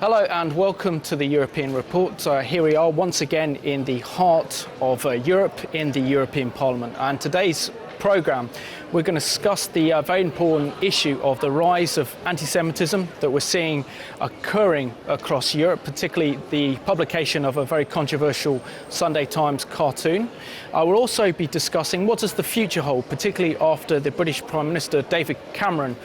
Hello and welcome to the European Report. Here we are once again in the heart of Europe in the European Parliament, and today's programme we're going to discuss the very important issue of the rise of anti-Semitism that we're seeing occurring across Europe, particularly the publication of a very controversial Sunday Times cartoon. We'll also be discussing what does the future hold, particularly after the British Prime Minister David Cameron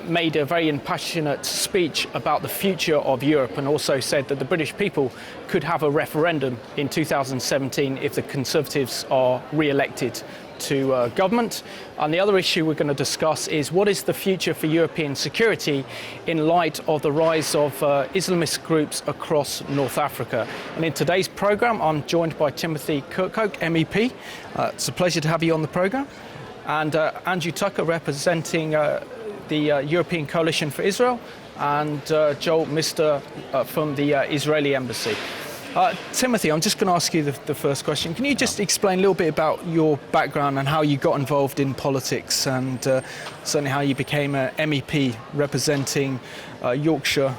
made a very impassionate speech about the future of Europe, and also said that the British people could have a referendum in 2017 if the Conservatives are re-elected to government. And the other issue we're going to discuss is what is the future for European security in light of the rise of Islamist groups across North Africa. And in today's programme, I'm joined by Timothy Kirkhope, MEP. It's a pleasure to have you on the programme. And Andrew Tucker, representing the European Coalition for Israel, and Joel Mister from the Israeli Embassy. Timothy, I'm just going to ask you the first question. Can you just explain a little bit about your background and how you got involved in politics, and certainly how you became an MEP representing Yorkshire?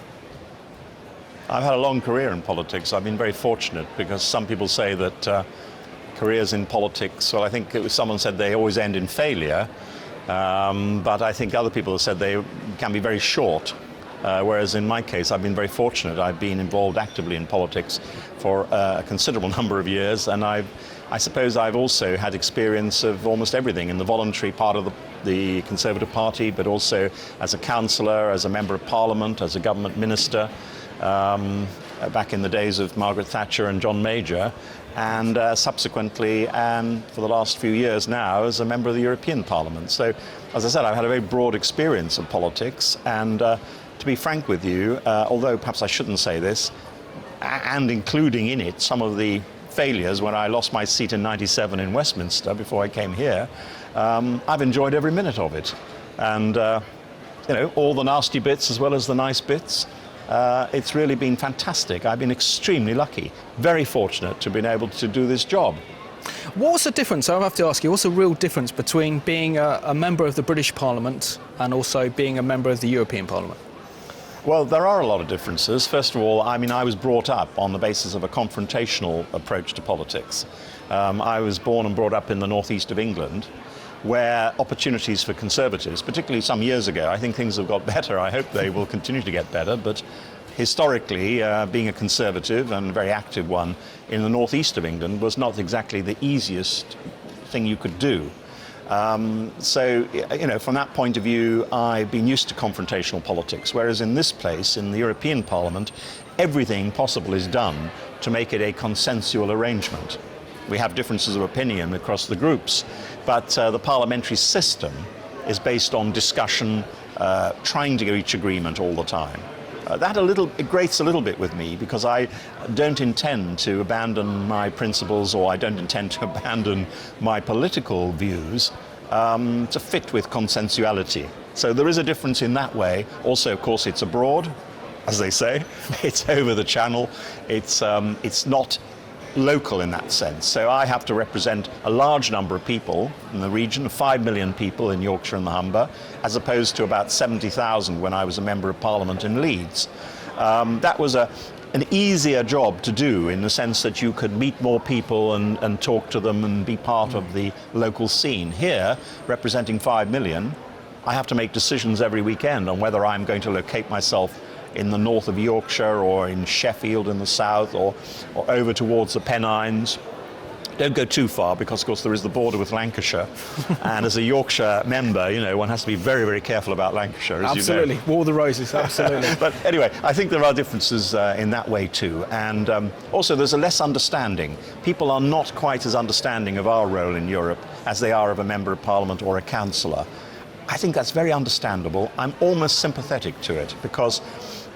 I've had a long career in politics. I've been very fortunate, because some people say that careers in politics, well, I think someone said they always end in failure, but I think other people have said they can be very short. Whereas in my case, I've been very fortunate. I've been involved actively in politics for a considerable number of years, and I suppose I've also had experience of almost everything in the voluntary part of the Conservative Party, but also as a councillor, as a member of Parliament, as a government minister, back in the days of Margaret Thatcher and John Major, and subsequently, and for the last few years now, as a member of the European Parliament. So, as I said, I've had a very broad experience of politics, and to be frank with you, although perhaps I shouldn't say this, and including in it some of the failures when I lost my seat in '97 in Westminster before I came here, I've enjoyed every minute of it. And, all the nasty bits as well as the nice bits. It's really been fantastic. I've been extremely lucky, very fortunate to have been able to do this job. What's the difference, I have to ask you, what's the real difference between being a member of the British Parliament and also being a member of the European Parliament? Well, there are a lot of differences. First of all, I was brought up on the basis of a confrontational approach to politics. I was born and brought up in the northeast of England, where opportunities for Conservatives, particularly some years ago, I think things have got better. I hope they will continue to get better, but historically, being a Conservative, and a very active one, in the northeast of England was not exactly the easiest thing you could do. So, from that point of view, I've been used to confrontational politics, whereas in this place, in the European Parliament, everything possible is done to make it a consensual arrangement. We have differences of opinion across the groups, but the parliamentary system is based on discussion, trying to reach agreement all the time. It grates a little bit with me, because I don't intend to abandon my principles, or I don't intend to abandon my political views to fit with consensuality. So there is a difference in that way. Also, of course, it's abroad, as they say. It's over the channel. It's not local in that sense. So I have to represent a large number of people in the region, 5 million people in Yorkshire and the Humber, as opposed to about 70,000 when I was a Member of Parliament in Leeds. That was an easier job to do, in the sense that you could meet more people and talk to them and be part of the local scene. Here, representing 5 million, I have to make decisions every weekend on whether I'm going to locate myself in the north of Yorkshire, or in Sheffield in the south, or over towards the Pennines. Don't go too far, because of course there is the border with Lancashire. And as a Yorkshire member, one has to be very, very careful about Lancashire, as absolutely. You know. War the roses, absolutely. But anyway, I think there are differences in that way too. And also there's a less understanding. People are not quite as understanding of our role in Europe as they are of a Member of Parliament or a councillor. I think that's very understandable. I'm almost sympathetic to it, because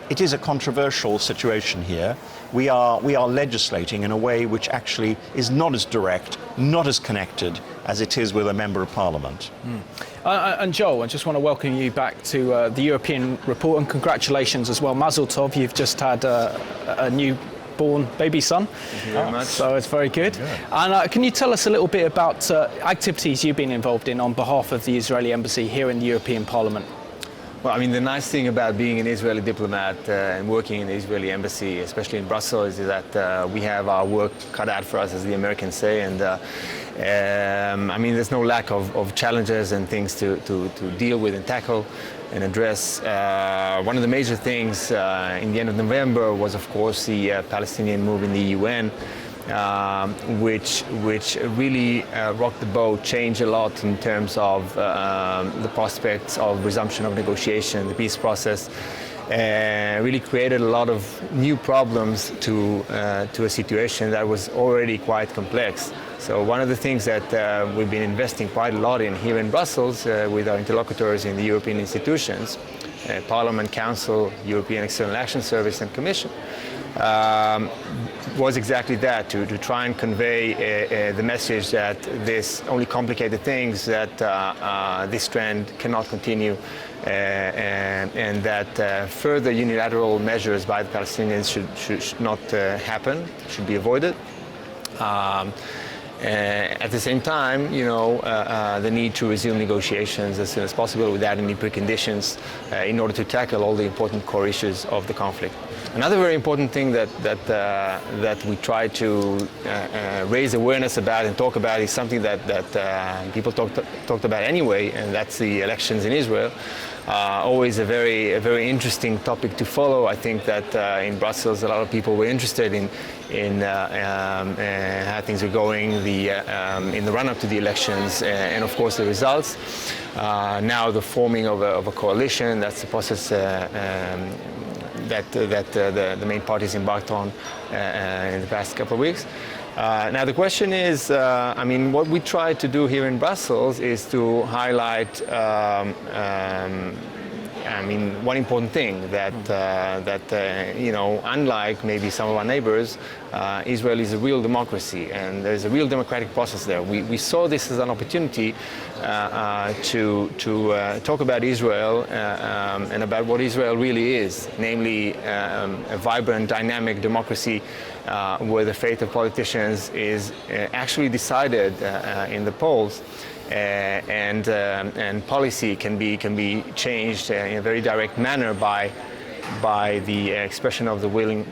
it is a controversial situation here. We are legislating in a way which actually is not as direct, not as connected as it is with a Member of Parliament. And Joel, I just want to welcome you back to the European Report, and congratulations as well. Mazel tov, you've just had a newborn baby son. Thank you very much. So it's very good. And can you tell us a little bit about activities you've been involved in on behalf of the Israeli Embassy here in the European Parliament? Well, I mean, the nice thing about being an Israeli diplomat and working in the Israeli embassy, especially in Brussels, is that we have our work cut out for us, as the Americans say. And I mean, there's no lack of challenges and things to deal with and tackle and address. One of the major things in the end of November was, of course, the Palestinian move in the UN. Which really rocked the boat, changed a lot in terms of the prospects of resumption of negotiation, the peace process, really created a lot of new problems to a situation that was already quite complex. So one of the things that we've been investing quite a lot in here in Brussels with our interlocutors in the European institutions, Parliament, Council, European External Action Service and Commission, was exactly that, to try and convey the message that this only complicated things, that this trend cannot continue, and that further unilateral measures by the Palestinians should not happen, should be avoided. At the same time, you know, the need to resume negotiations as soon as possible without any preconditions in order to tackle all the important core issues of the conflict. Another very important thing that we try to raise awareness about and talk about is something that people talked about anyway, and that's the elections in Israel. Always a very interesting topic to follow. I think that in Brussels a lot of people were interested in how things are going in the run-up to the elections, and of course the results. Now the forming of a coalition, that's the process that the main parties embarked on in the past couple of weeks. Now the question is, I mean, what we try to do here in Brussels is to highlight, I mean, one important thing that you know, unlike maybe some of our neighbors, Israel is a real democracy, and there's a real democratic process there. We saw this as an opportunity to talk about Israel and about what Israel really is, namely a vibrant, dynamic democracy where the fate of politicians is actually decided in the polls. And policy can be changed in a very direct manner by the expression of the will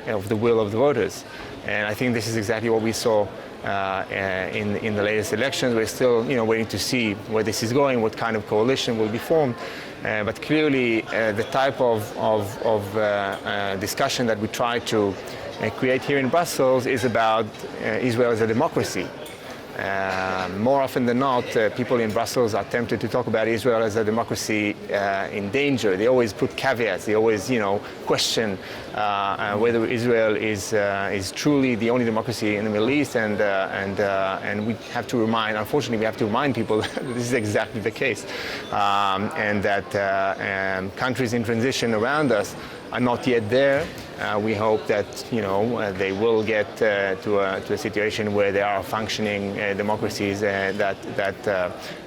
of the voters. And I think this is exactly what we saw in the latest elections. We're still, you know, waiting to see where this is going, what kind of coalition will be formed. But clearly, the type of discussion that we try to create here in Brussels is about Israel as a democracy. More often than not, people in Brussels are tempted to talk about Israel as a democracy in danger. They always put caveats. They always, you know, question whether Israel is truly the only democracy in the Middle East. And we have to remind, unfortunately, we have to remind people that this is exactly the case, and that countries in transition around us are not yet there. We hope that, you know, they will get to a situation where there are functioning democracies that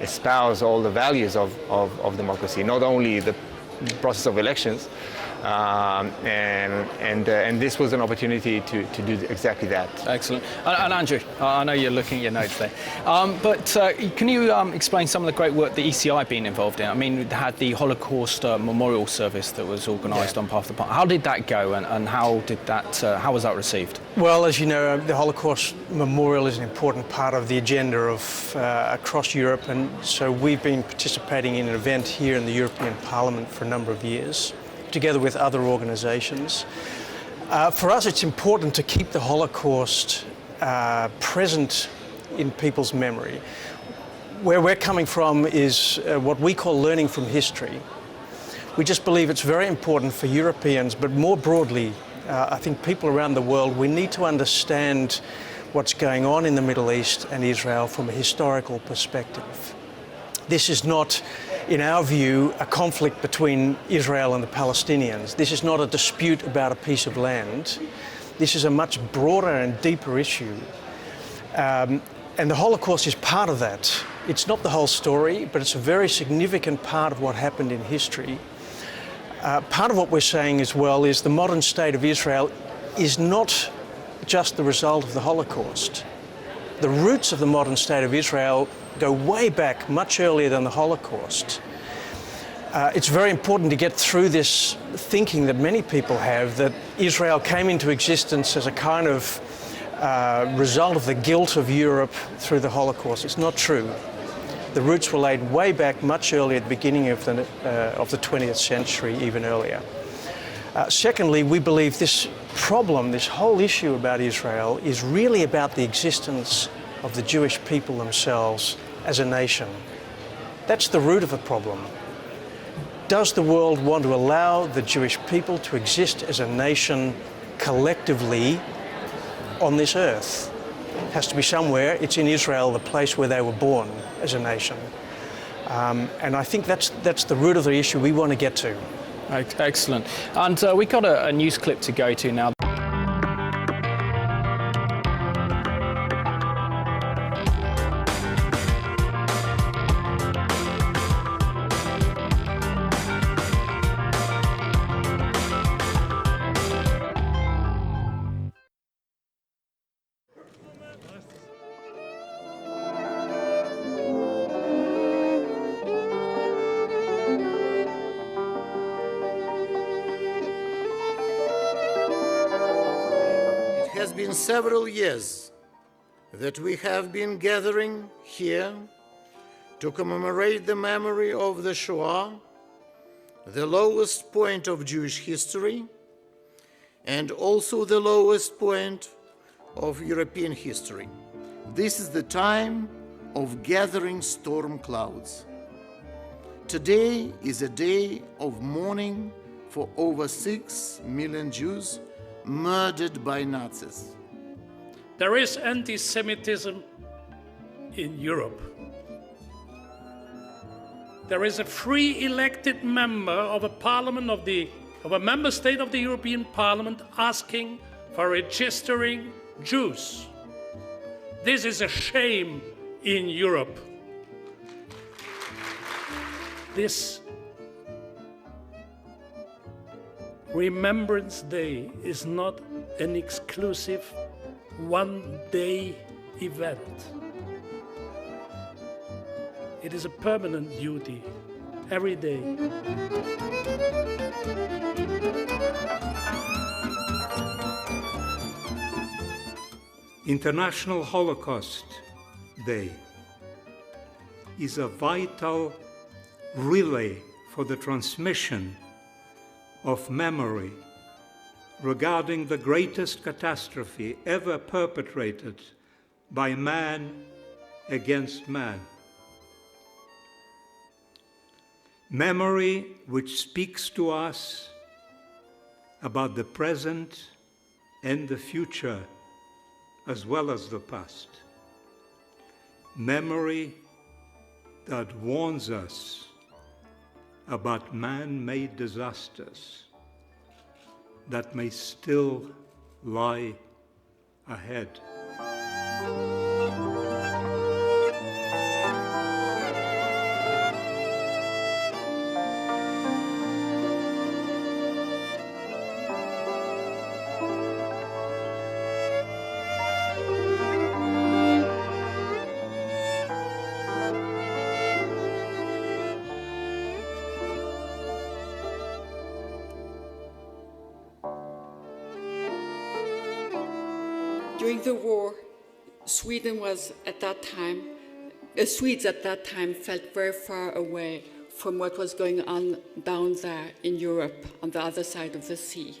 espouse all the values of democracy, not only the process of elections. And this was an opportunity to do exactly that. Excellent. And Andrew, I know you're looking at your notes there, but can you explain some of the great work the ECI have been involved in? I mean, we had the Holocaust Memorial Service that was organised on behalf of the party. How did that go, and how was that received? Well, as you know, the Holocaust Memorial is an important part of the agenda of across Europe, and so we've been participating in an event here in the European Parliament for a number of years, together with other organisations. For us, it's important to keep the Holocaust present in people's memory. Where we're coming from is what we call learning from history. We just believe it's very important for Europeans, but more broadly, I think people around the world, we need to understand what's going on in the Middle East and Israel from a historical perspective. This is not, in our view, a conflict between Israel and the Palestinians. This is not a dispute about a piece of land. This is a much broader and deeper issue. And the Holocaust is part of that. It's not the whole story, but it's a very significant part of what happened in history. Part of what we're saying as well is the modern state of Israel is not just the result of the Holocaust. The roots of the modern state of Israel go way back, much earlier than the Holocaust. It's very important to get through this thinking that many people have, that Israel came into existence as a kind of result of the guilt of Europe through the Holocaust. It's not true. The roots were laid way back, much earlier, at the beginning of the 20th century, even earlier. Secondly, we believe this problem, this whole issue about Israel, is really about the existence of the Jewish people themselves as a nation. That's the root of the problem. Does the world want to allow the Jewish people to exist as a nation collectively on this earth? It has to be somewhere. It's in Israel, the place where they were born as a nation. And I think that's the root of the issue we want to get to. Excellent. And we've got a news clip to go to now. It has been several years that we have been gathering here to commemorate the memory of the Shoah, the lowest point of Jewish history, and also the lowest point of European history. This is the time of gathering storm clouds. Today is a day of mourning for over 6 million Jews murdered by Nazis. There is anti-Semitism in Europe. There is a free elected member of a parliament of a member state of the European Parliament asking for registering Jews. This is a shame in Europe. This Remembrance Day is not an exclusive one-day event. It is a permanent duty, every day. International Holocaust Day is a vital relay for the transmission of memory regarding the greatest catastrophe ever perpetrated by man against man. Memory which speaks to us about the present and the future as well as the past. Memory that warns us about man-made disasters that may still lie ahead. During the war, Swedes at that time felt very far away from what was going on down there in Europe on the other side of the sea.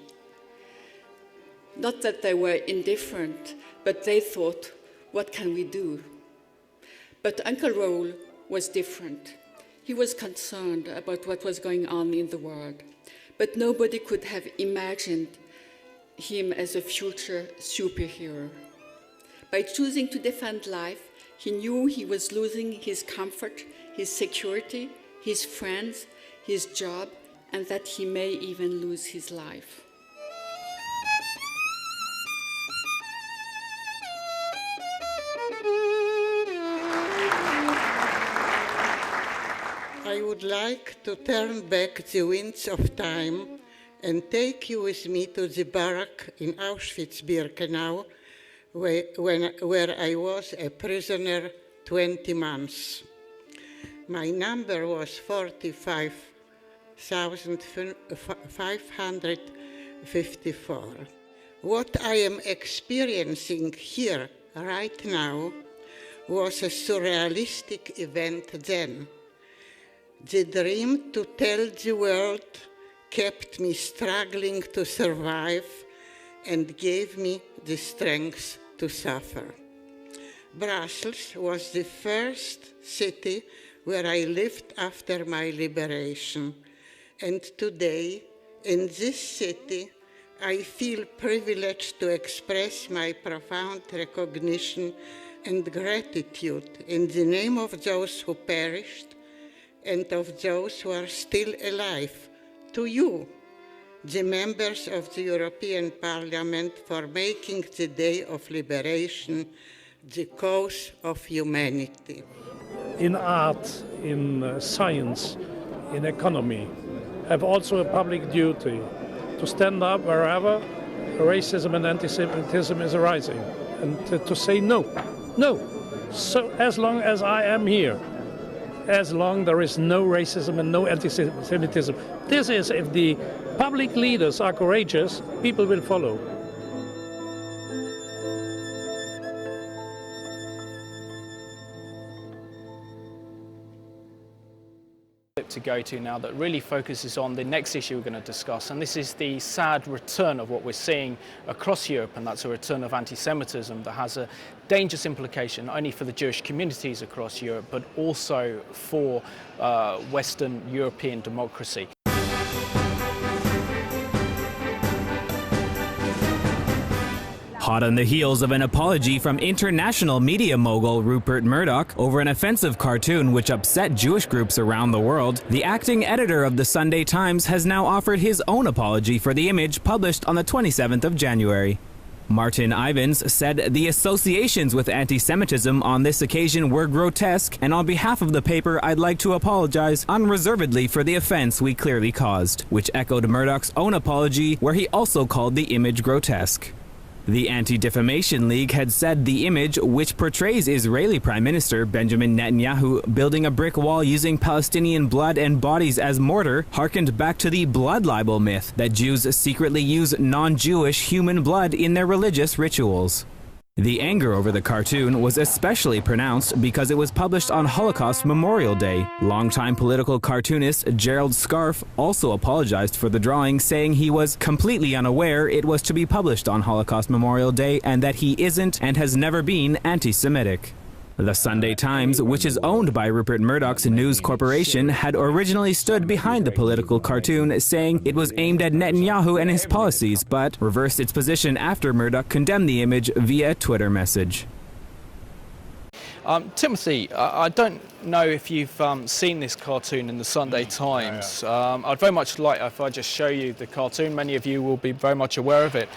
Not that they were indifferent, but they thought, what can we do? But Uncle Roel was different. He was concerned about what was going on in the world, but nobody could have imagined him as a future superhero. By choosing to defend life, he knew he was losing his comfort, his security, his friends, his job, and that he may even lose his life. I would like to turn back the winds of time and take you with me to the barrack in Auschwitz-Birkenau, where I was a prisoner 20 months. My number was 45, 1554. What I am experiencing here right now was a surrealistic event then. The dream to tell the world kept me struggling to survive and gave me the strength to suffer. Brussels was the first city where I lived after my liberation, and today, in this city, I feel privileged to express my profound recognition and gratitude in the name of those who perished and of those who are still alive, to you, the members of the European Parliament, for making the Day of Liberation the cause of humanity. In art, in science, in economy, have also a public duty to stand up wherever racism and anti-Semitism is arising, and to say no, no. So as long as I am here, as long there is no racism and no anti-Semitism, this is, if the public leaders are courageous, people will follow. To go to now that really focuses on the next issue we're going to discuss, and this is the sad return of what we're seeing across Europe, and that's a return of anti-Semitism that has a dangerous implication not only for the Jewish communities across Europe but also for Western European democracy. Hot on the heels of an apology from international media mogul Rupert Murdoch over an offensive cartoon which upset Jewish groups around the world, the acting editor of the Sunday Times has now offered his own apology for the image published on the 27th of January. Martin Ivins said the associations with anti-Semitism on this occasion were grotesque, and on behalf of the paper I'd like to apologize unreservedly for the offense we clearly caused, which echoed Murdoch's own apology where he also called the image grotesque. The Anti-Defamation League had said the image, which portrays Israeli Prime Minister Benjamin Netanyahu building a brick wall using Palestinian blood and bodies as mortar, harkened back to the blood libel myth that Jews secretly use non-Jewish human blood in their religious rituals. The anger over the cartoon was especially pronounced because it was published on Holocaust Memorial Day. Longtime political cartoonist Gerald Scarfe also apologized for the drawing, saying he was completely unaware it was to be published on Holocaust Memorial Day and that he isn't and has never been anti-Semitic. The Sunday Times, which is owned by Rupert Murdoch's News Corporation, had originally stood behind the political cartoon, saying it was aimed at Netanyahu and his policies, but reversed its position after Murdoch condemned the image via a Twitter message. Timothy, I don't know if you've seen this cartoon in the Sunday Times. I'd very much like if I just show you the cartoon. Many of you will be very much aware of it.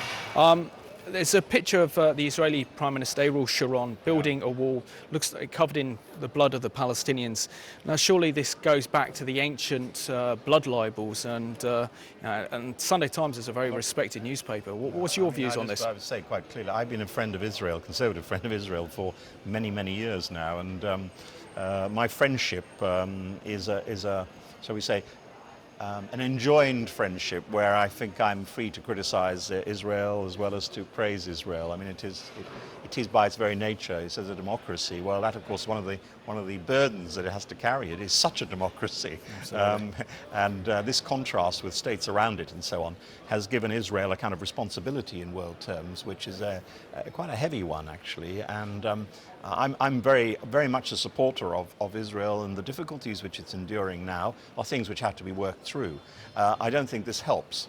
There's a picture of the Israeli Prime Minister Ariel Sharon building a wall, looks like covered in the blood of the Palestinians. Now, surely this goes back to the ancient blood libels, and Sunday Times is a very respected newspaper. What's your views on this? I would say quite clearly, I've been a friend of Israel, conservative friend of Israel, for many, many years now, and my friendship is a, shall we say, an enjoined friendship where I think I'm free to criticize Israel as well as to praise Israel. I mean, it is by its very nature, it says a democracy. Well, that, of course, one of the burdens that it has to carry. It is such a democracy, and this contrast with states around it and so on has given Israel a kind of responsibility in world terms, which is quite a heavy one, actually. And I'm very, very much a supporter of Israel, and the difficulties which it's enduring now are things which have to be worked through. I don't think this helps.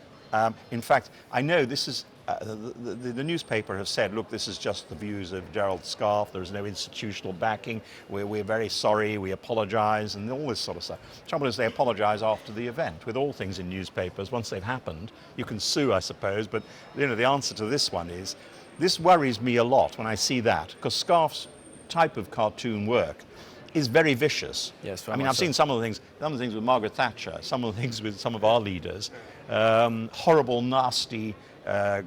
In fact, I know this is, the newspaper has said, look, this is just the views of Gerald Scarfe, there's no institutional backing, we're very sorry, we apologize, and all this sort of stuff. The trouble is they apologize after the event. With all things in newspapers, once they've happened, you can sue, I suppose, but the answer to this one is, this worries me a lot when I see that, because Scarfe's type of cartoon work is very vicious. Yes, I mean, I've seen some of the things with Margaret Thatcher, some of the things with some of our leaders, horrible, nasty,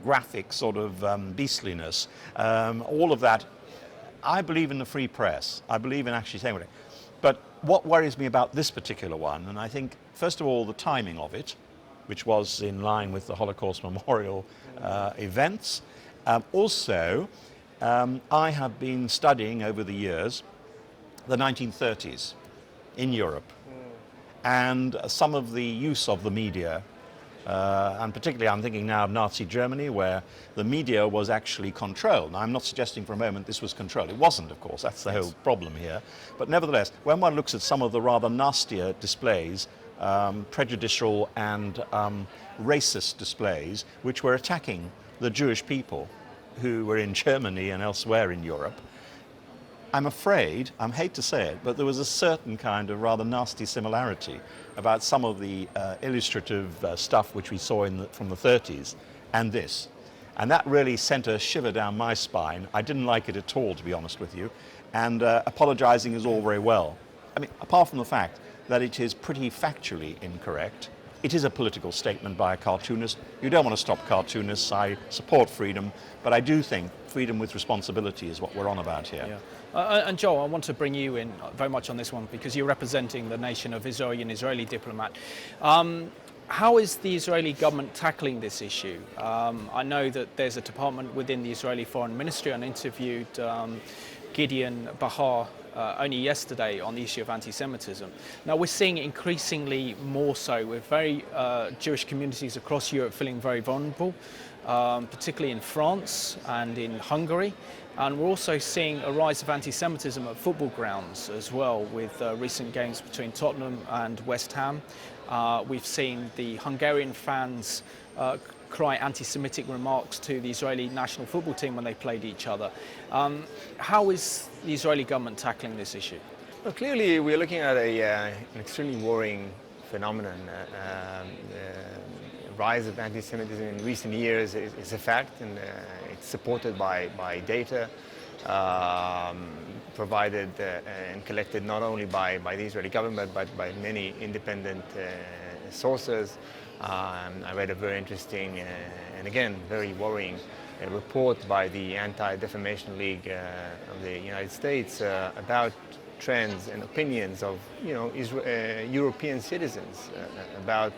graphic sort of beastliness. All of that. I believe in the free press. I believe in actually saying what But what worries me about this particular one, and I think, first of all, the timing of it, which was in line with the Holocaust Memorial events. Also, I have been studying over the years the 1930s in Europe and some of the use of the media, and particularly I'm thinking now of Nazi Germany, where the media was actually controlled. Now, I'm not suggesting for a moment this was controlled. It wasn't, of course. That's the whole problem here. But nevertheless, when one looks at some of the rather nastier displays, prejudicial and racist displays, which were attacking the Jewish people who were in Germany and elsewhere in Europe, I'm afraid, I hate to say it, but there was a certain kind of rather nasty similarity about some of the illustrative stuff which we saw from the 30s and this. And that really sent a shiver down my spine. I didn't like it at all, to be honest with you. And apologizing is all very well. I mean, apart from the fact that it is pretty factually incorrect, it is a political statement by a cartoonist. You don't want to stop cartoonists. I support freedom, but I do think freedom with responsibility is what we're on about here. Yeah. And Joel, I want to bring you in very much on this one because you're representing the nation of Israel, you're an Israeli diplomat. How is the Israeli government tackling this issue? I know that there's a department within the Israeli Foreign Ministry. I interviewed Gideon Bahar only yesterday on the issue of anti-Semitism. Now we're seeing increasingly more so with very Jewish communities across Europe feeling very vulnerable, particularly in France and in Hungary. And we're also seeing a rise of anti-Semitism at football grounds as well, with recent games between Tottenham and West Ham. We've seen the Hungarian fans cry anti-Semitic remarks to the Israeli national football team when they played each other. How is the Israeli government tackling this issue? Well, clearly, we're looking at an extremely worrying phenomenon. Rise of anti-Semitism in recent years is a fact, and it's supported by data provided and collected not only by the Israeli government but by many independent sources. I read a very interesting and again very worrying report by the Anti-Defamation League of the United States about trends and opinions of European citizens about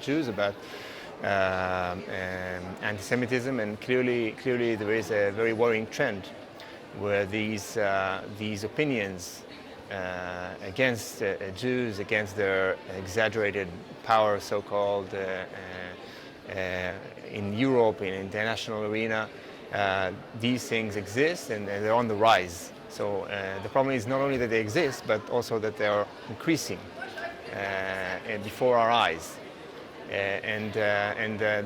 Jews, about anti-Semitism, and clearly there is a very worrying trend where these opinions against Jews, against their exaggerated power, so-called, in Europe, in international arena, these things exist and they're on the rise. So the problem is not only that they exist, but also that they are increasing before our eyes.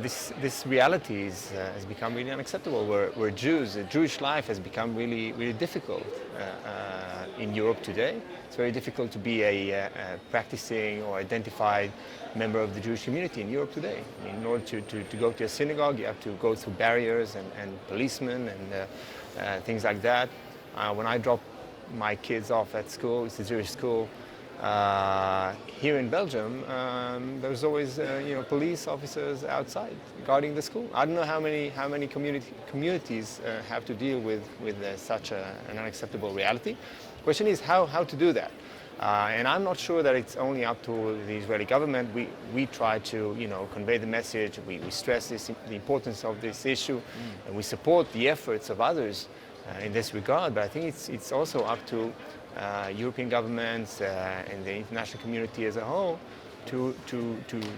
This reality has become really unacceptable, where Jewish life has become really difficult in Europe today. It's very difficult to be a practicing or identified member of the Jewish community in Europe today. I mean, in order to go to a synagogue, you have to go through barriers and policemen and things like that. When I drop my kids off at school, it's a Jewish school, here in Belgium, there's always police officers outside guarding the school. I don't know how many communities have to deal with such an unacceptable reality. The question is how to do that. And I'm not sure that it's only up to the Israeli government. We try to convey the message. We stress the importance of this issue, and we support the efforts of others in this regard. But I think it's also up to European governments and the international community as a whole to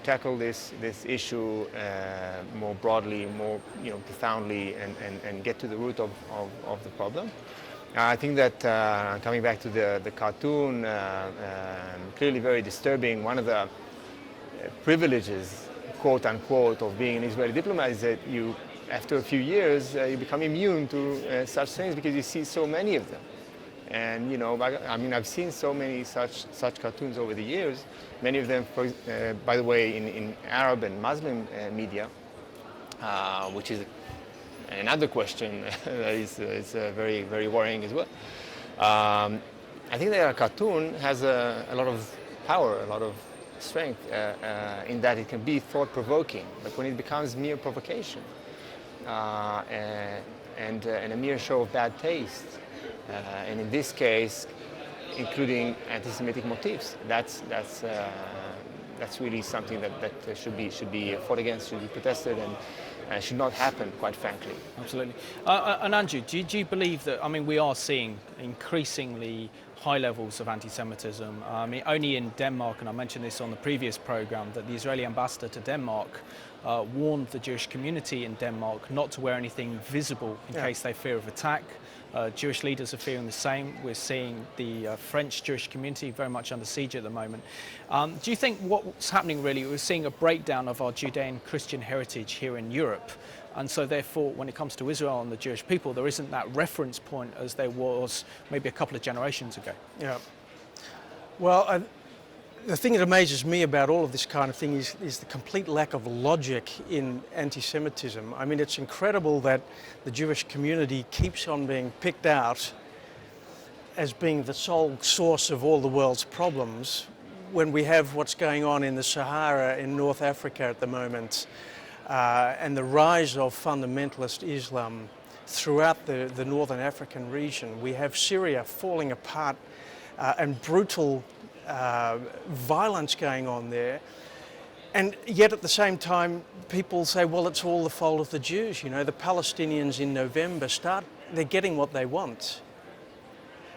tackle this issue more broadly, more profoundly, and get to the root of the problem. I think that coming back to the cartoon, clearly very disturbing. One of the privileges, quote unquote, of being an Israeli diplomat is that after a few years, you become immune to such things because you see so many of them. And I mean, I've seen so many such cartoons over the years. Many of them, by the way, in Arab and Muslim media, which is another question that is very, very worrying as well. I think that a cartoon has a lot of power, a lot of strength in that it can be thought-provoking. But when it becomes mere provocation and a mere show of bad taste, and in this case, including anti-Semitic motifs. That's really something that should be fought against, should be protested, and should not happen, quite frankly. Absolutely. And Andrew, do you believe that, I mean, we are seeing increasingly high levels of anti-Semitism. I mean, only in Denmark, and I mentioned this on the previous programme, that the Israeli ambassador to Denmark warned the Jewish community in Denmark not to wear anything visible in case they fear of attack. Jewish leaders are fearing the same. We're seeing the French Jewish community very much under siege at the moment. Do you think what's happening really, we're seeing a breakdown of our Judean Christian heritage here in Europe, and so therefore when it comes to Israel and the Jewish people, there isn't that reference point as there was maybe a couple of generations ago? Yeah. Well, the thing that amazes me about all of this kind of thing is the complete lack of logic in anti-Semitism. I mean, it's incredible that the Jewish community keeps on being picked out as being the sole source of all the world's problems when we have what's going on in the Sahara in North Africa at the moment, and the rise of fundamentalist Islam throughout the Northern African region. We have Syria falling apart and brutal violence going on there, and yet at the same time people say, well, it's all the fault of the Jews. You know, the Palestinians in November they're getting what they want,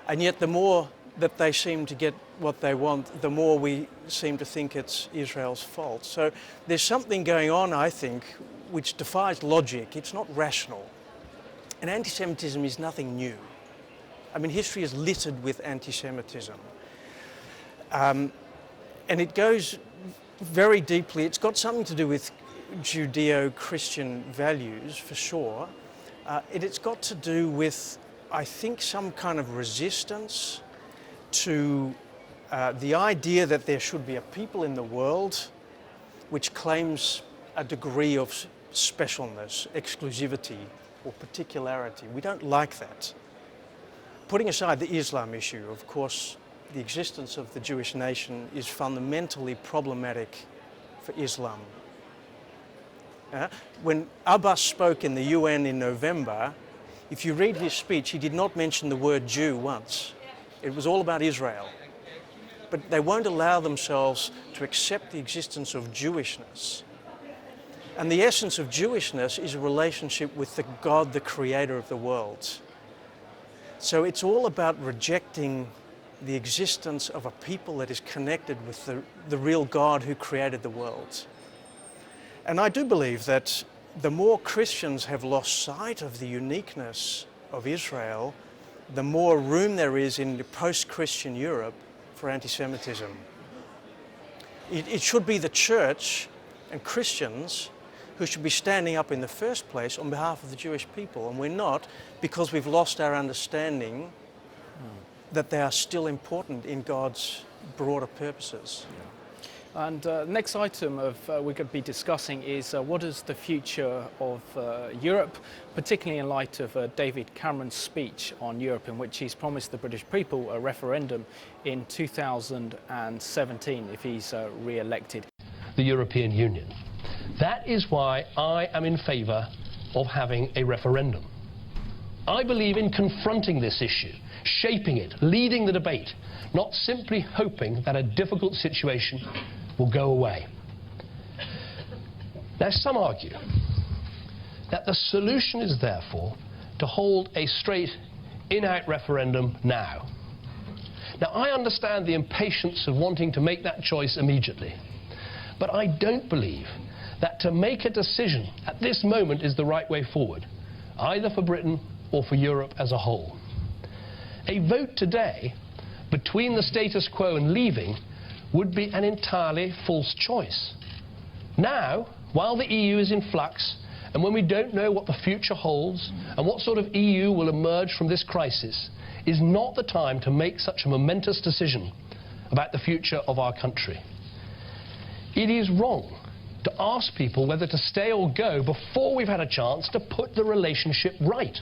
and yet the more that they seem to get what they want, the more we seem to think it's Israel's fault. So there's something going on, I think, which defies logic. It's not rational, and anti-Semitism is nothing new. I mean, history is littered with anti-Semitism. And it goes very deeply. It's got something to do with Judeo-Christian values, for sure. It's got to do with, I think, some kind of resistance to the idea that there should be a people in the world which claims a degree of specialness, exclusivity, or particularity. We don't like that. Putting aside the Islam issue, of course, the existence of the Jewish nation is fundamentally problematic for Islam. When Abbas spoke in the UN in November, if you read his speech, he did not mention the word Jew once. It was all about Israel. But they won't allow themselves to accept the existence of Jewishness. And the essence of Jewishness is a relationship with the God, the creator of the world. So it's all about rejecting the existence of a people that is connected with the real God who created the world. And I do believe that the more Christians have lost sight of the uniqueness of Israel, the more room there is in the post-Christian Europe for anti-Semitism. It should be the church and Christians who should be standing up in the first place on behalf of the Jewish people, and we're not, because we've lost our understanding that they are still important in God's broader purposes. And next item we're going to be discussing is what is the future of Europe, particularly in light of David Cameron's speech on Europe, in which he's promised the British people a referendum in 2017 if he's re-elected. The European Union. That is why I am in favour of having a referendum. I believe in confronting this issue, shaping it, leading the debate, not simply hoping that a difficult situation will go away. Now, some argue that the solution is therefore to hold a straight in-out referendum now. Now, I understand the impatience of wanting to make that choice immediately, but I don't believe that to make a decision at this moment is the right way forward, either for Britain or for Europe as a whole. A vote today between the status quo and leaving would be an entirely false choice. Now, while the EU is in flux, and when we don't know what the future holds and what sort of EU will emerge from this crisis, is not the time to make such a momentous decision about the future of our country. It is wrong to ask people whether to stay or go before we've had a chance to put the relationship right.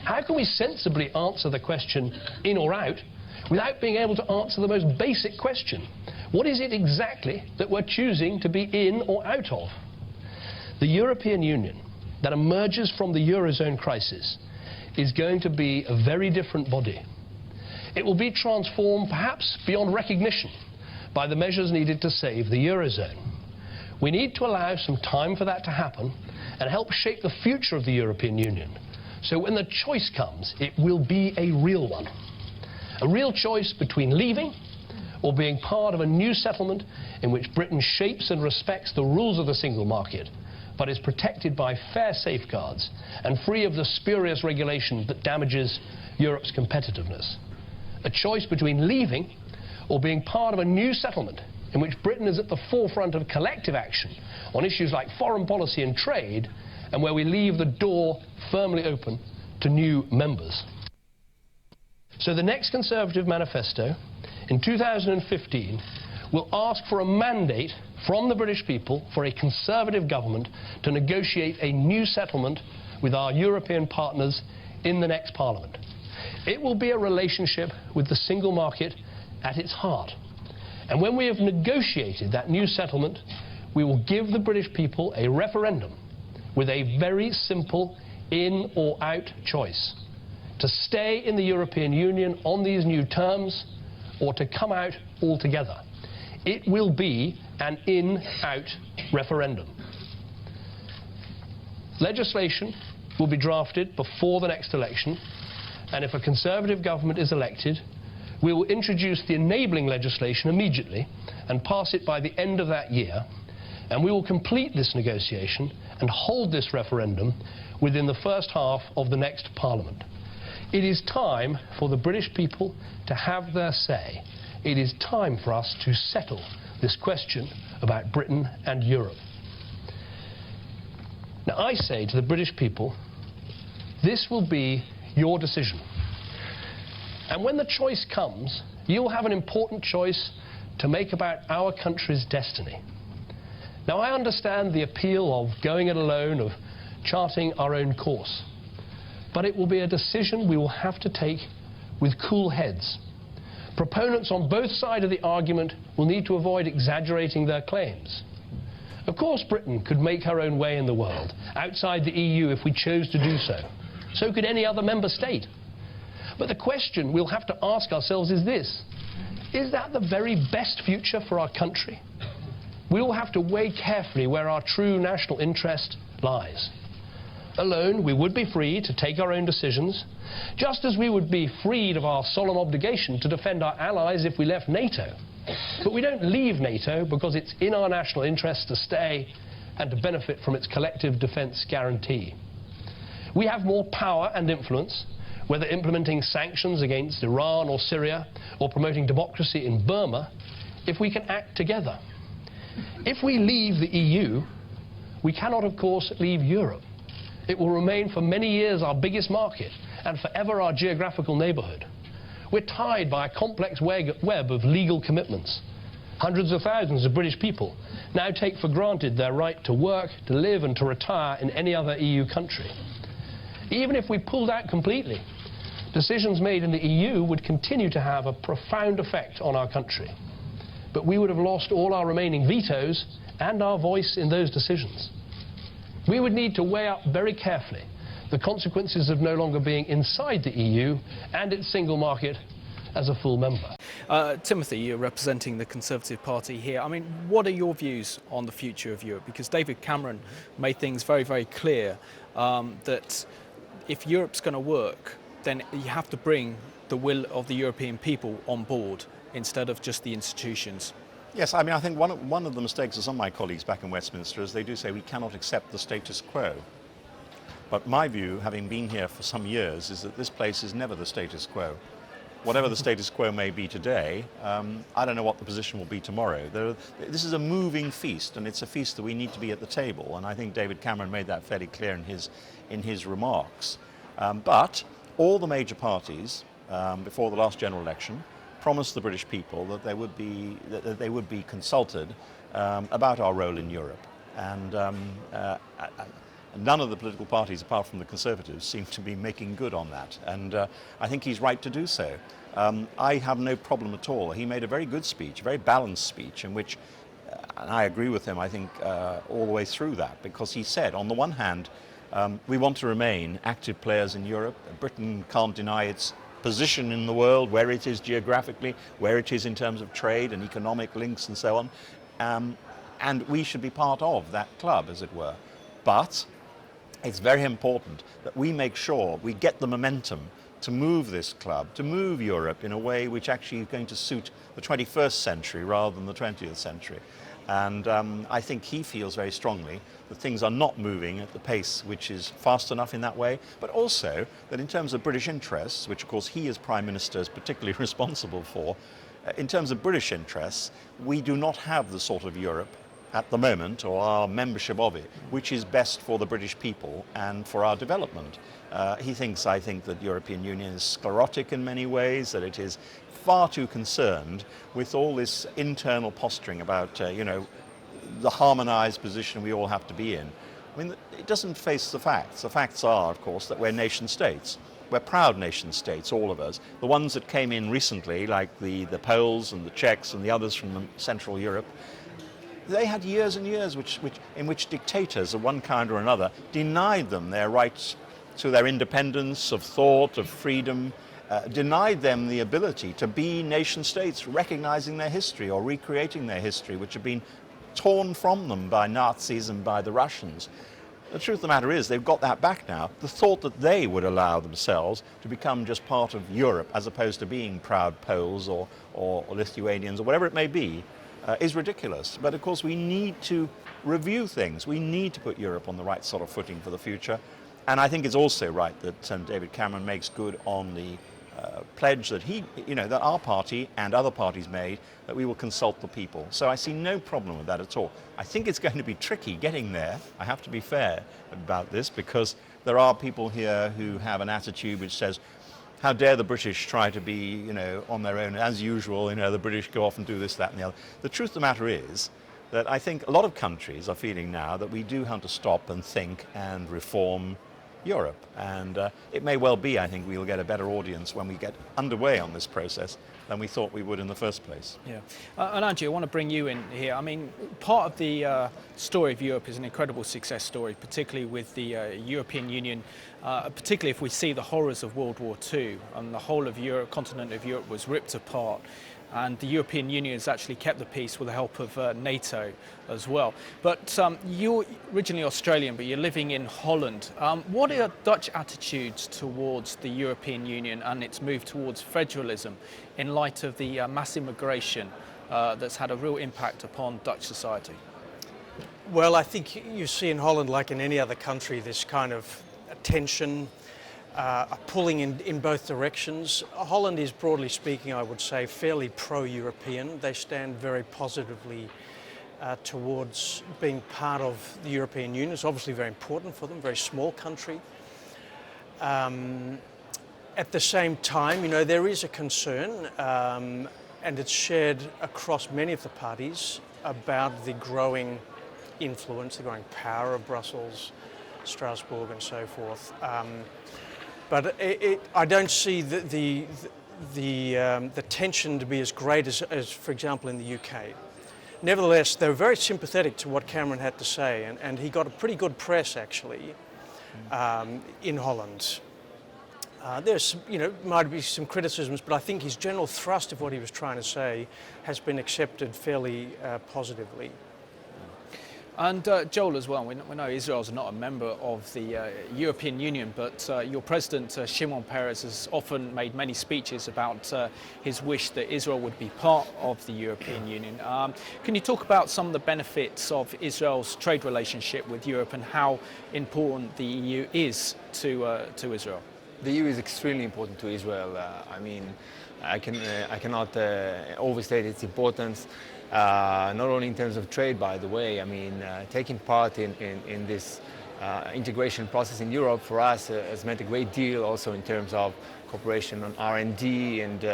How can we sensibly answer the question in or out without being able to answer the most basic question? What is it exactly that we're choosing to be in or out of? The European Union that emerges from the Eurozone crisis is going to be a very different body. It will be transformed, perhaps beyond recognition, by the measures needed to save the Eurozone. We need to allow some time for that to happen and help shape the future of the European Union. So when the choice comes, it will be a real one. A real choice between leaving or being part of a new settlement in which Britain shapes and respects the rules of the single market, but is protected by fair safeguards and free of the spurious regulation that damages Europe's competitiveness. A choice between leaving or being part of a new settlement in which Britain is at the forefront of collective action on issues like foreign policy and trade, and where we leave the door firmly open to new members. So the next Conservative manifesto in 2015 will ask for a mandate from the British people for a Conservative government to negotiate a new settlement with our European partners in the next Parliament. It will be a relationship with the single market at its heart. And when we have negotiated that new settlement, we will give the British people a referendum with a very simple in or out choice: to stay in the European Union on these new terms or to come out altogether. It will be an in-out referendum. Legislation will be drafted before the next election, and if a Conservative government is elected, we will introduce the enabling legislation immediately and pass it by the end of that year, and we will complete this negotiation and hold this referendum within the first half of the next Parliament. It is time for the British people to have their say. It is time for us to settle this question about Britain and Europe. Now, I say to the British people, this will be your decision. And when the choice comes, you'll have an important choice to make about our country's destiny. Now, I understand the appeal of going it alone, of charting our own course. But it will be a decision we will have to take with cool heads. Proponents on both sides of the argument will need to avoid exaggerating their claims. Of course, Britain could make her own way in the world, outside the EU, if we chose to do so. So could any other member state. But the question we'll have to ask ourselves is this: is that the very best future for our country? We will have to weigh carefully where our true national interest lies. Alone, we would be free to take our own decisions, just as we would be freed of our solemn obligation to defend our allies if we left NATO. But we don't leave NATO because it's in our national interest to stay and to benefit from its collective defence guarantee. We have more power and influence, whether implementing sanctions against Iran or Syria, or promoting democracy in Burma, if we can act together. If we leave the EU, we cannot, of course, leave Europe. It will remain for many years our biggest market and forever our geographical neighbourhood. We're tied by a complex web of legal commitments. Hundreds of thousands of British people now take for granted their right to work, to live and to retire in any other EU country. Even if we pulled out completely, decisions made in the EU would continue to have a profound effect on our country. But we would have lost all our remaining vetoes and our voice in those decisions. We would need to weigh up very carefully the consequences of no longer being inside the EU and its single market as a full member. Timothy, you're representing the Conservative Party here. I mean, what are your views on the future of Europe? Because David Cameron made things very, very clear that if Europe's going to work, then you have to bring the will of the European people on board instead of just the institutions. Yes, I mean, I think one of the mistakes of some of my colleagues back in Westminster is they do say we cannot accept the status quo. But my view, having been here for some years, is that this place is never the status quo. Whatever the status quo may be today, I don't know what the position will be tomorrow. This is a moving feast, and it's a feast that we need to be at the table, and I think David Cameron made that fairly clear in his remarks. But all the major parties, before the last general election, promised the British people that they would be consulted about our role in Europe, and none of the political parties, apart from the Conservatives, seem to be making good on that, and I think he's right to do so. I have no problem at all. He made a very good speech, a very balanced speech, in which, and I agree with him, I think, all the way through that, because he said, on the one hand, we want to remain active players in Europe. Britain can't deny its position in the world, where it is geographically, where it is in terms of trade and economic links and so on. And we should be part of that club, as it were. But it's very important that we make sure we get the momentum to move this club, to move Europe in a way which actually is going to suit the 21st century rather than the 20th century. And I think he feels very strongly that things are not moving at the pace which is fast enough in that way, but also that in terms of British interests, which of course he as Prime Minister is particularly responsible for, in terms of British interests, we do not have the sort of Europe at the moment, or our membership of it, which is best for the British people and for our development. He thinks, I think, that the European Union is sclerotic in many ways, that it is far too concerned with all this internal posturing about, you know, the harmonized position we all have to be in. I mean, it doesn't face the facts. The facts are, of course, that we're nation states. We're proud nation states, all of us. The ones that came in recently, like the Poles and the Czechs and the others from Central Europe, they had years and years in which dictators of one kind or another denied them their rights to their independence of thought, of freedom, denied them the ability to be nation states, recognizing their history or recreating their history, which had been torn from them by Nazis and by the Russians. The truth of the matter is they've got that back now. The thought that they would allow themselves to become just part of Europe as opposed to being proud Poles or Lithuanians or whatever it may be, is ridiculous. But of course we need to review things. We need to put Europe on the right sort of footing for the future. And I think it's also right that David Cameron makes good on the pledge that that our party and other parties made, that we will consult the people. So I see no problem with that at all. I think it's going to be tricky getting there. I have to be fair about this, because there are people here who have an attitude which says, how dare the British try to be, on their own, as usual, the British go off and do this, that and the other. The truth of the matter is that I think a lot of countries are feeling now that we do have to stop and think and reform Europe. And it may well be, I think, we'll get a better audience when we get underway on this process than we thought we would in the first place. Yeah. And Angie, I want to bring you in here. I mean, part of the story of Europe is an incredible success story, particularly with the European Union, particularly if we see the horrors of World War II, and the whole of Europe, continent of Europe was ripped apart. And the European Union has actually kept the peace with the help of NATO as well. But you're originally Australian, but you're living in Holland. What are Dutch attitudes towards the European Union and its move towards federalism in light of the mass immigration that's had a real impact upon Dutch society? Well, I think you see in Holland, like in any other country, this kind of tension, pulling in both directions. Holland is, broadly speaking, I would say, fairly pro-European. They stand very positively towards being part of the European Union. It's obviously very important for them, very small country. At the same time, there is a concern, and it's shared across many of the parties, about the growing influence, the growing power of Brussels, Strasbourg and so forth. But I don't see the tension to be as great as, for example, in the UK. Nevertheless, they were very sympathetic to what Cameron had to say, and he got a pretty good press, actually, in Holland. There's, might be some criticisms, but I think his general thrust of what he was trying to say has been accepted fairly positively. And Joel as well, we know Israel's not a member of the European Union, but your president, Simon Barrett, has often made many speeches about his wish that Israel would be part of the European Union. Can you talk about some of the benefits of Israel's trade relationship with Europe and how important the EU is to Israel? The EU is extremely important to Israel. I cannot overstate its importance. Not only in terms of trade, by the way. Taking part in this integration process in Europe for us has meant a great deal also in terms of cooperation on R&D and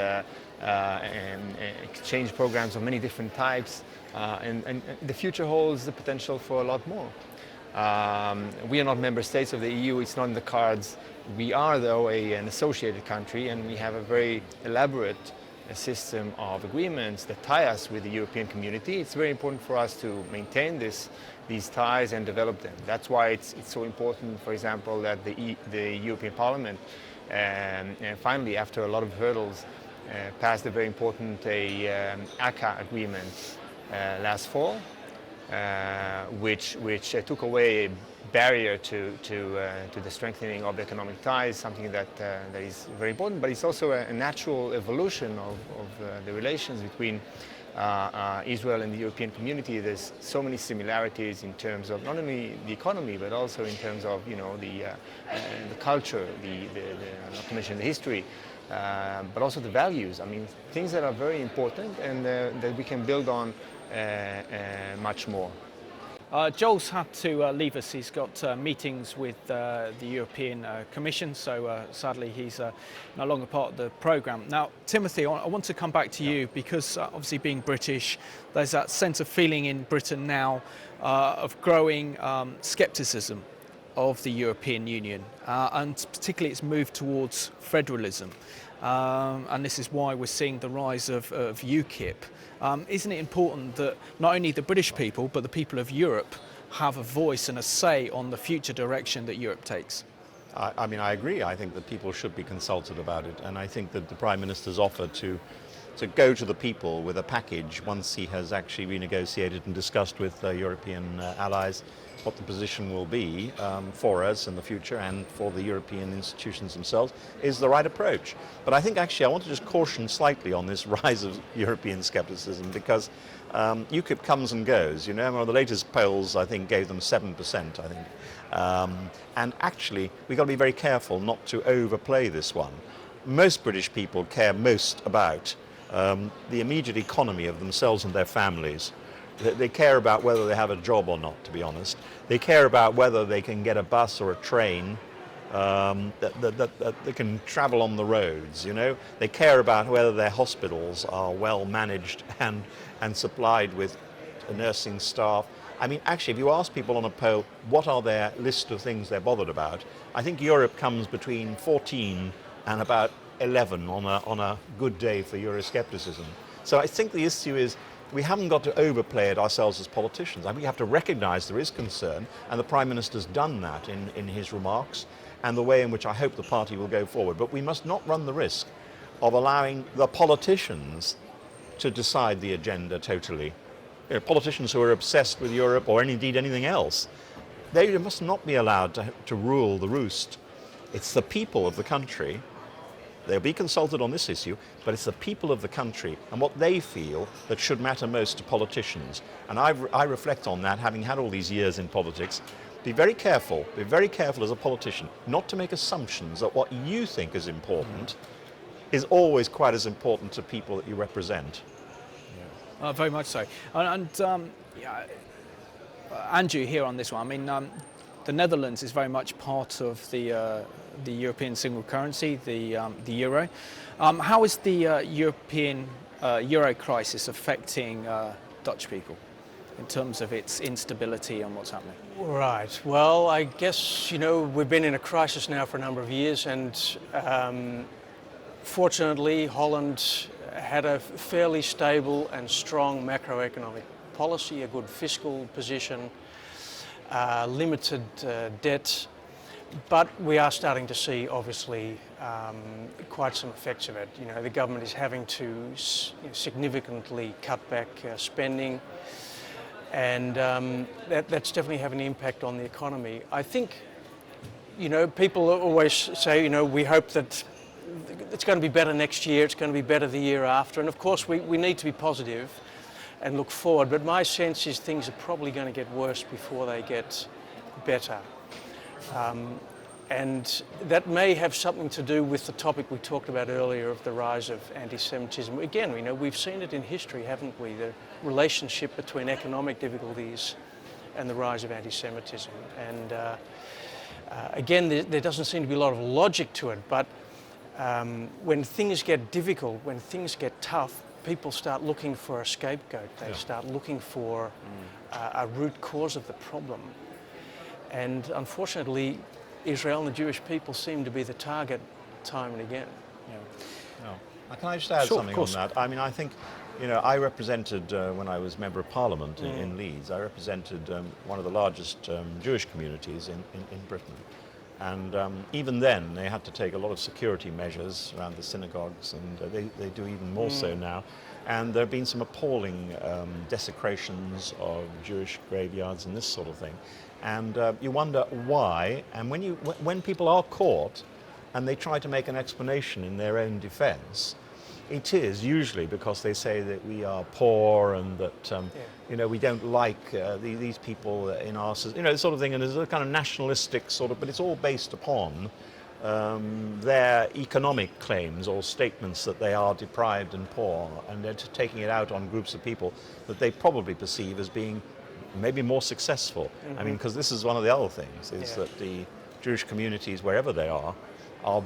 exchange programs of many different types. And the future holds the potential for a lot more. We are not member states of the EU, it's not in the cards. We are, though, an associated country, and we have a very elaborate a system of agreements that tie us with the European community. It's very important for us to maintain these ties and develop them. That's why it's so important, for example, that the European Parliament and finally, after a lot of hurdles, passed a very important ACCA agreement last fall, which took away a barrier to the strengthening of economic ties, something that is very important, but it's also a natural evolution of the relations between Israel and the European community. There's so many similarities in terms of not only the economy, but also in terms of the culture, not to mention the history, but also the values. I mean, things that are very important and that we can build on much more. Joel's had to leave us. He's got meetings with the European Commission, so sadly he's no longer part of the programme. Now, Timothy, I want to come back to you because obviously being British, there's that sense of feeling in Britain now of growing scepticism of the European Union, and particularly its move towards federalism. And this is why we're seeing the rise of UKIP. Isn't it important that not only the British people, but the people of Europe have a voice and a say on the future direction that Europe takes? I mean, I agree. I think that people should be consulted about it. And I think that the Prime Minister's offer to go to the people with a package once he has actually renegotiated and discussed with European allies what the position will be for us in the future and for the European institutions themselves is the right approach. But I think actually I want to just caution slightly on this rise of European scepticism because UKIP comes and goes. You know, one of the latest polls I think gave them 7%, I think. And actually we've got to be very careful not to overplay this one. Most British people care most about the immediate economy of themselves and their families. They care about whether they have a job or not, to be honest. They care about whether they can get a bus or a train that they can travel on the roads, you know. They care about whether their hospitals are well managed and supplied with nursing staff. I mean, actually, if you ask people on a poll what are their list of things they're bothered about, I think Europe comes between 14 and about 11 on a good day for Euroscepticism. So I think the issue is we haven't got to overplay it ourselves as politicians. I think we have to recognise there is concern, and the Prime Minister's done that in his remarks and the way in which I hope the party will go forward. But we must not run the risk of allowing the politicians to decide the agenda totally. You know, politicians who are obsessed with Europe or indeed anything else, they must not be allowed to rule the roost. It's the people of the country. They'll be consulted on this issue, but it's the people of the country and what they feel that should matter most to politicians. And I reflect on that, having had all these years in politics. Be very careful as a politician, not to make assumptions that what you think is important is always quite as important to people that you represent. Yeah. Very much so. And yeah, Andrew here on this one, I mean, the Netherlands is very much part of the European single currency, the euro. How is the European euro crisis affecting Dutch people in terms of its instability and what's happening? Right. Well, I guess, you know, we've been in a crisis now for a number of years, and fortunately Holland had a fairly stable and strong macroeconomic policy, a good fiscal position, limited debt. But we are starting to see, obviously, quite some effects of it. You know, the government is having to significantly cut back spending, and that's definitely having an impact on the economy. I think, you know, people always say, you know, we hope that it's going to be better next year, it's going to be better the year after, and of course we need to be positive and look forward, but my sense is things are probably going to get worse before they get better. And that may have something to do with the topic we talked about earlier of the rise of anti-Semitism. Again, you know, we've seen it in history, haven't we? The relationship between economic difficulties and the rise of anti-Semitism. And again, there doesn't seem to be a lot of logic to it, but when things get difficult, when things get tough, people start looking for a scapegoat. They start looking for a root cause of the problem. And unfortunately, Israel and the Jewish people seem to be the target time and again. Yeah. Can I just add something on that? I mean, I think, you know, I represented, when I was Member of Parliament in Leeds, I represented one of the largest Jewish communities in Britain. And even then, they had to take a lot of security measures around the synagogues, and they do even more so now. And there have been some appalling desecrations of Jewish graveyards and this sort of thing. And you wonder why. And when people are caught and they try to make an explanation in their own defense, it is usually because they say that we are poor and that you know, we don't like these people in our, you know, sort of thing. And there's a kind of nationalistic sort of, but it's all based upon their economic claims or statements that they are deprived and poor, and they're taking it out on groups of people that they probably perceive as being maybe more successful. I mean, because this is one of the other things, is that the Jewish communities, wherever they are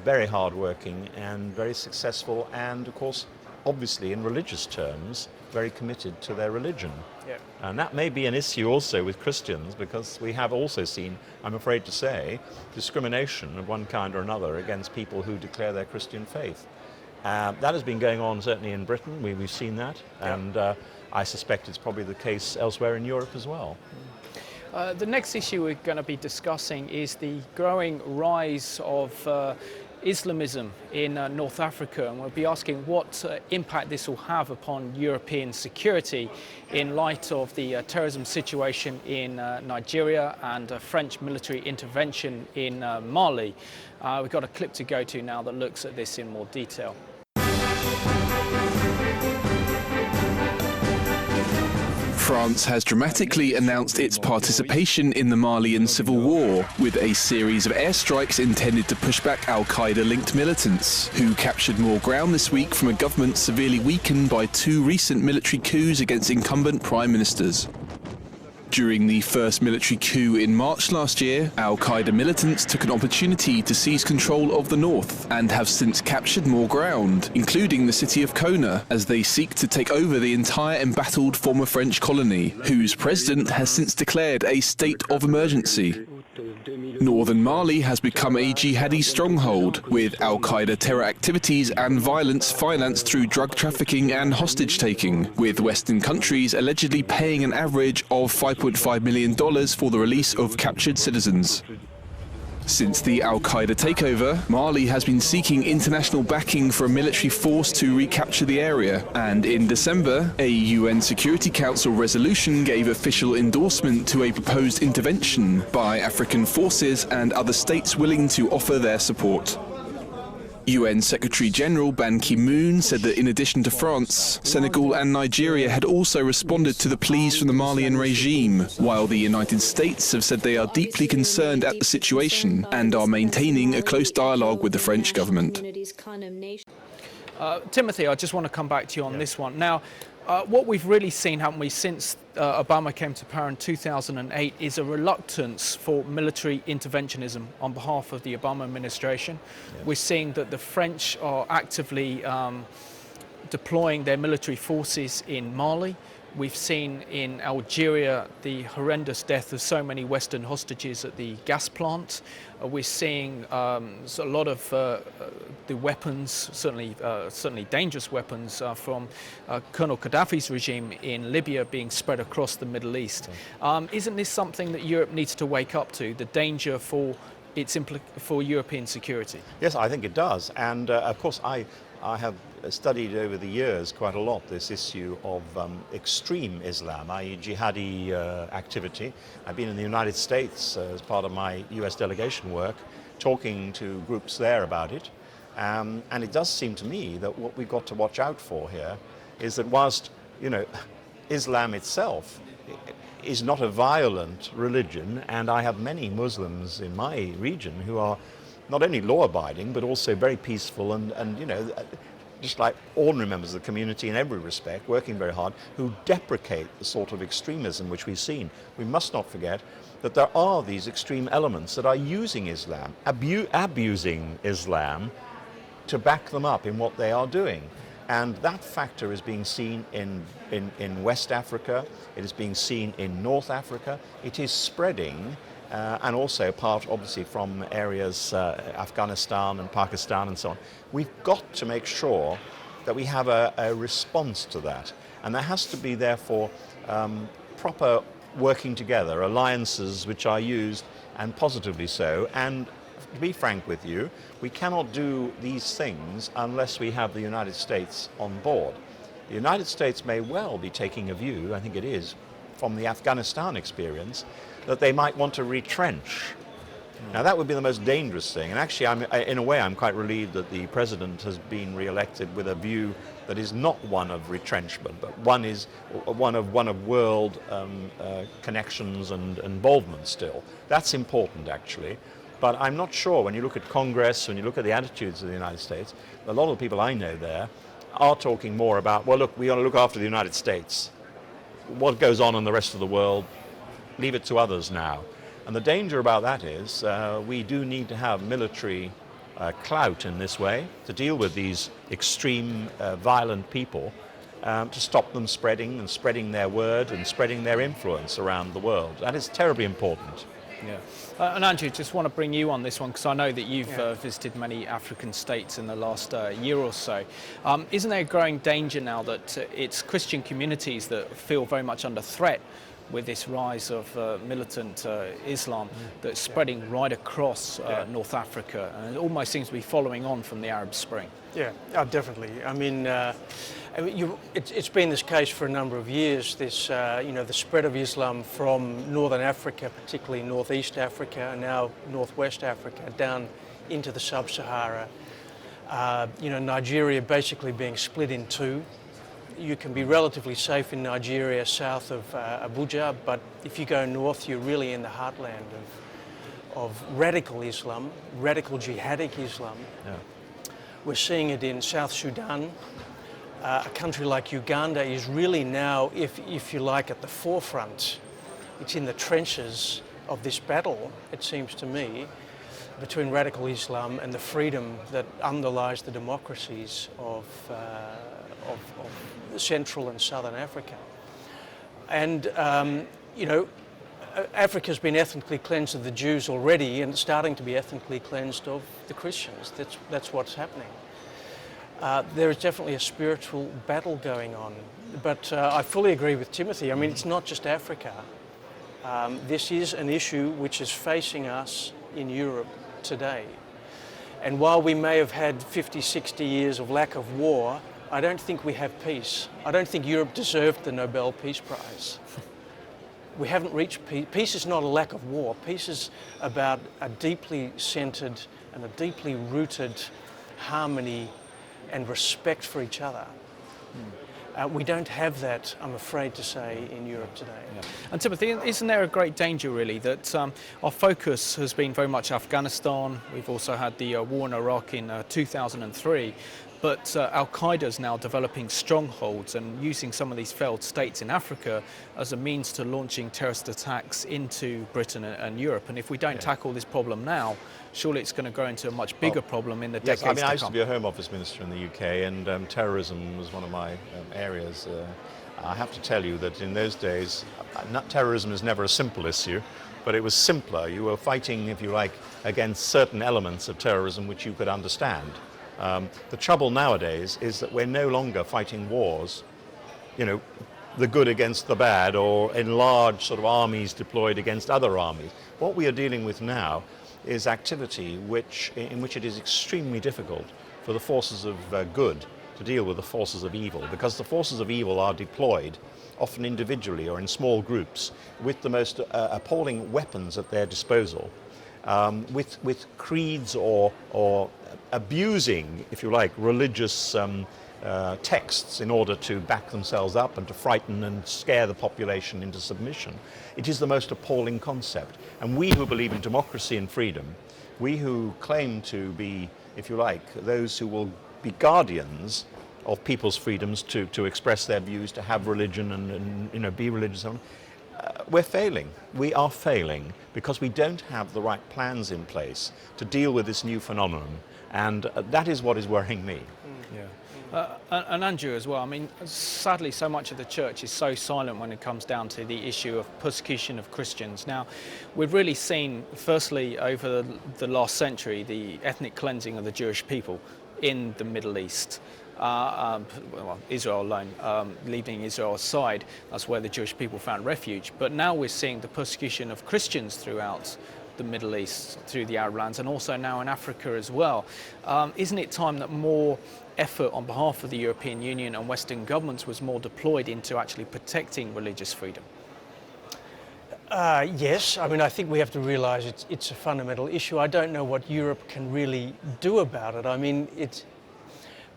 very hardworking and very successful, and of course, obviously in religious terms, very committed to their religion. And that may be an issue also with Christians, because we have also seen, I'm afraid to say, discrimination of one kind or another against people who declare their Christian faith. That has been going on certainly in Britain, we've seen that, and I suspect it's probably the case elsewhere in Europe as well. The next issue we're going to be discussing is the growing rise of Islamism in North Africa, and we'll be asking what impact this will have upon European security in light of the terrorism situation in Nigeria and French military intervention in Mali. We've got a clip to go to now that looks at this in more detail. France has dramatically announced its participation in the Malian civil war, with a series of airstrikes intended to push back al-Qaeda-linked militants, who captured more ground this week from a government severely weakened by 2 recent military coups against incumbent prime ministers. During the first military coup in March last year, al-Qaeda militants took an opportunity to seize control of the north and have since captured more ground, including the city of Kona, as they seek to take over the entire embattled former French colony, whose president has since declared a state of emergency. Northern Mali has become a jihadi stronghold, with al-Qaeda terror activities and violence financed through drug trafficking and hostage-taking, with Western countries allegedly paying an average of $5.5 million for the release of captured citizens. Since the al-Qaeda takeover, Mali has been seeking international backing for a military force to recapture the area, and in December, a UN Security Council resolution gave official endorsement to a proposed intervention by African forces and other states willing to offer their support. UN Secretary-General Ban Ki-moon said that in addition to France, Senegal and Nigeria had also responded to the pleas from the Malian regime, while the United States have said they are deeply concerned at the situation and are maintaining a close dialogue with the French government. Timothy, I just want to come back to you on this one. Now, what we've really seen, haven't we, since Obama came to power in 2008 is a reluctance for military interventionism on behalf of the Obama administration. We're seeing that the French are actively deploying their military forces in Mali. We've seen in Algeria the horrendous death of so many Western hostages at the gas plant. We're seeing a lot of the weapons, certainly dangerous weapons from Colonel Gaddafi's regime in Libya being spread across the Middle East. Isn't this something that Europe needs to wake up to, the danger for for European security? Yes, I think it does. And of course, I have studied over the years quite a lot this issue of extreme Islam, i.e. jihadi activity. I've been in the United States as part of my US delegation work, talking to groups there about it. And it does seem to me that what we've got to watch out for here is that whilst, you know, Islam itself is not a violent religion, and I have many Muslims in my region who are not only law-abiding, but also very peaceful and you know, just like ordinary members of the community in every respect, working very hard, who deprecate the sort of extremism which we've seen. We must not forget that there are these extreme elements that are using Islam, abusing Islam to back them up in what they are doing. And that factor is being seen in West Africa, it is being seen in North Africa, it is spreading, and also apart obviously from areas, Afghanistan and Pakistan and so on. We've got to make sure that we have a response to that. And there has to be therefore proper working together, alliances which are used, and positively so, and to be frank with you, we cannot do these things unless we have the United States on board. The United States may well be taking a view, I think it is, from the Afghanistan experience, that they might want to retrench. Now that would be the most dangerous thing, and actually in a way I'm quite relieved that the President has been re-elected with a view that is not one of retrenchment, but one of world connections and involvement still. That's important actually, but I'm not sure when you look at Congress, when you look at the attitudes of the United States, a lot of the people I know there are talking more about, well look, we ought to look after the United States. What goes on in the rest of the world, leave it to others now. And the danger about that is we do need to have military clout in this way to deal with these extreme violent people, to stop them spreading their word and spreading their influence around the world. That is terribly important. Yeah. And Andrew, just want to bring you on this one because I know that you've visited many African states in the last year or so. Isn't there a growing danger now that it's Christian communities that feel very much under threat with this rise of militant Islam that's spreading right across North Africa, and it almost seems to be following on from the Arab Spring? Yeah, definitely. I mean, it's been this case for a number of years. This, the spread of Islam from Northern Africa, particularly Northeast Africa, and now Northwest Africa, down into the Sub-Sahara. Nigeria basically being split in two. You can be relatively safe in Nigeria south of Abuja, but if you go north, you're really in the heartland of radical Islam, radical jihadic Islam. Yeah. We're seeing it in South Sudan. A country like Uganda is really now, if you like, at the forefront. It's in the trenches of this battle, it seems to me, between radical Islam and the freedom that underlies the democracies of Central and Southern Africa. And, Africa's been ethnically cleansed of the Jews already, and it's starting to be ethnically cleansed of the Christians. That's what's happening. There is definitely a spiritual battle going on. But I fully agree with Timothy. I mean, it's not just Africa. This is an issue which is facing us in Europe today. And while we may have had 50, 60 years of lack of war, I don't think we have peace. I don't think Europe deserved the Nobel Peace Prize. We haven't reached peace. Peace is not a lack of war. Peace is about a deeply centered and a deeply rooted harmony and respect for each other. We don't have that, I'm afraid to say, in Europe today. Yeah. And Timothy, isn't there a great danger really that our focus has been very much Afghanistan? We've also had the war in Iraq in 2003. But Al-Qaeda is now developing strongholds and using some of these failed states in Africa as a means to launching terrorist attacks into Britain and Europe. And if we don't tackle this problem now, surely it's going to grow into a much bigger problem in the decades to come. I used to be a Home Office Minister in the UK, and terrorism was one of my areas. I have to tell you that in those days, terrorism is never a simple issue, but it was simpler. You were fighting, if you like, against certain elements of terrorism which you could understand. The trouble nowadays is that we're no longer fighting wars, the good against the bad, or in large sort of armies deployed against other armies. What we are dealing with now is activity in which it is extremely difficult for the forces of good to deal with the forces of evil, because the forces of evil are deployed often individually or in small groups with the most appalling weapons at their disposal, with creeds or abusing, if you like, religious texts in order to back themselves up and to frighten and scare the population into submission. It is the most appalling concept. And we who believe in democracy and freedom, we who claim to be, if you like, those who will be guardians of people's freedoms to express their views, to have religion and be religious, we're failing. We are failing because we don't have the right plans in place to deal with this new phenomenon. And that is what is worrying me. And Andrew as well, I mean, sadly so much of the church is so silent when it comes down to the issue of persecution of Christians. Now, we've really seen, firstly, over the last century, the ethnic cleansing of the Jewish people in the Middle East. Israel alone, leaving Israel aside, that's where the Jewish people found refuge. But now we're seeing the persecution of Christians throughout the Middle East, through the Arab lands, and also now in Africa as well. Isn't it time that more effort on behalf of the European Union and Western governments was more deployed into actually protecting religious freedom? Yes, I mean, I think we have to realise it's a fundamental issue. I don't know what Europe can really do about it. I mean,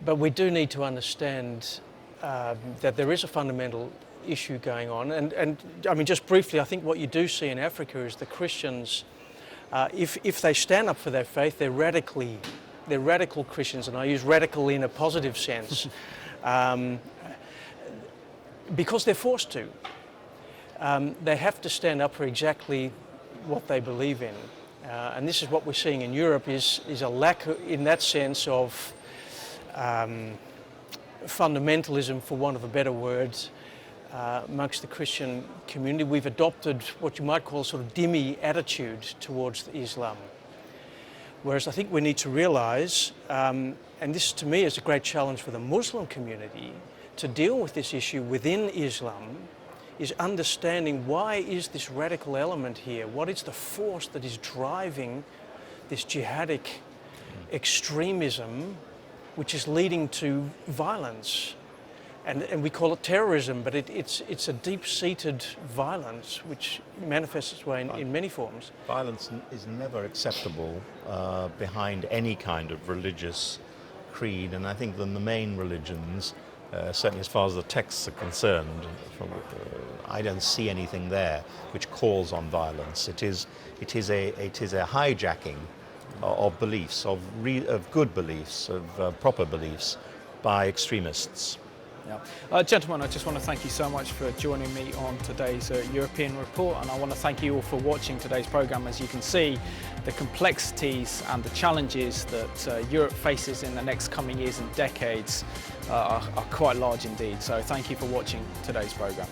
but we do need to understand that there is a fundamental issue going on. And I mean, just briefly, I think what you do see in Africa is the Christians, if they stand up for their faith, they're radical Christians, and I use radical in a positive sense, because they're forced to. They have to stand up for exactly what they believe in. And this is what we're seeing in Europe is a lack, in that sense, of fundamentalism, for want of a better word, amongst the Christian community. We've adopted what you might call a sort of dhimmi attitude towards Islam. Whereas I think we need to realise, and this to me is a great challenge for the Muslim community, to deal with this issue within Islam, is understanding why is this radical element here? What is the force that is driving this jihadic extremism, which is leading to violence? And we call it terrorism, but it's a deep-seated violence which manifests its way in many forms. Violence is never acceptable behind any kind of religious creed, and I think that the main religions, certainly as far as the texts are concerned, I don't see anything there which calls on violence. It is a hijacking of beliefs, of good beliefs, of proper beliefs, by extremists. Yeah. Gentlemen, I just want to thank you so much for joining me on today's European Report, and I want to thank you all for watching today's programme. As you can see, the complexities and the challenges that Europe faces in the next coming years and decades are quite large indeed. So thank you for watching today's programme.